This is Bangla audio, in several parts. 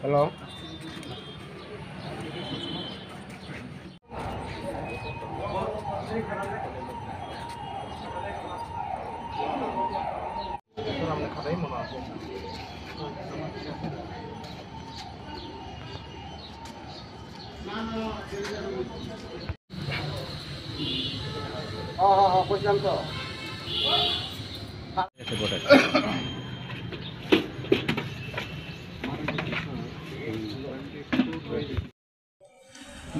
হ্যালো। আমরা খাতাই মনে আছে। হ্যাঁ বুঝলাম তো।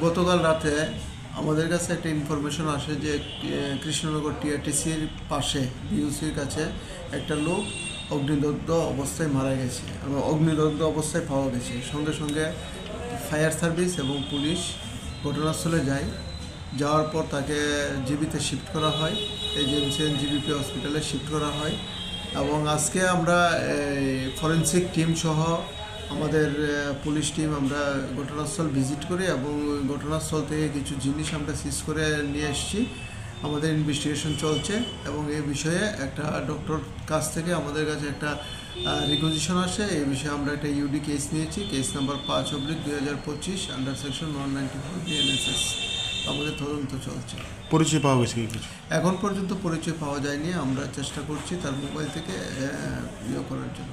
গতকাল রাতে আমাদের কাছে একটা ইনফরমেশন আসে যে কৃষ্ণনগর টিআরটিসির পাশে বিউসির কাছে একটা লোক অগ্নিদগ্ধ অবস্থায় মারা গেছে এবং অগ্নিদগ্ধ অবস্থায় পাওয়া গেছে। সঙ্গে সঙ্গে ফায়ার সার্ভিস এবং পুলিশ ঘটনাস্থলে যায়। যাওয়ার পর তাকে জিবিতে শিফট করা হয়, এজেন্সিয়ান জিবিপি হসপিটালে শিফট করা হয়। এবং আজকে আমরা ফরেন্সিক টিম সহ আমাদের পুলিশ টিম আমরা ঘটনাস্থল ভিজিট করি এবং ঘটনাস্থল থেকে কিছু জিনিস আমরা সিজ করে নিয়ে এসেছি। আমাদের ইনভেস্টিগেশন চলছে এবং এই বিষয়ে একটা ডক্টর কাছ থেকে আমাদের কাছে একটা রিকুইজিশন আসে। এই বিষয়ে আমরা একটা ইউডি কেস নিয়েছি, case number 5/2025 under section 194 BNSS. আমাদের তদন্ত চলছে। পরিচয় পাওয়া গেছে কিছু? এখন পর্যন্ত পরিচয় পাওয়া যায়নি, আমরা চেষ্টা করছি তার মোবাইল থেকে ইয়ে করার জন্য।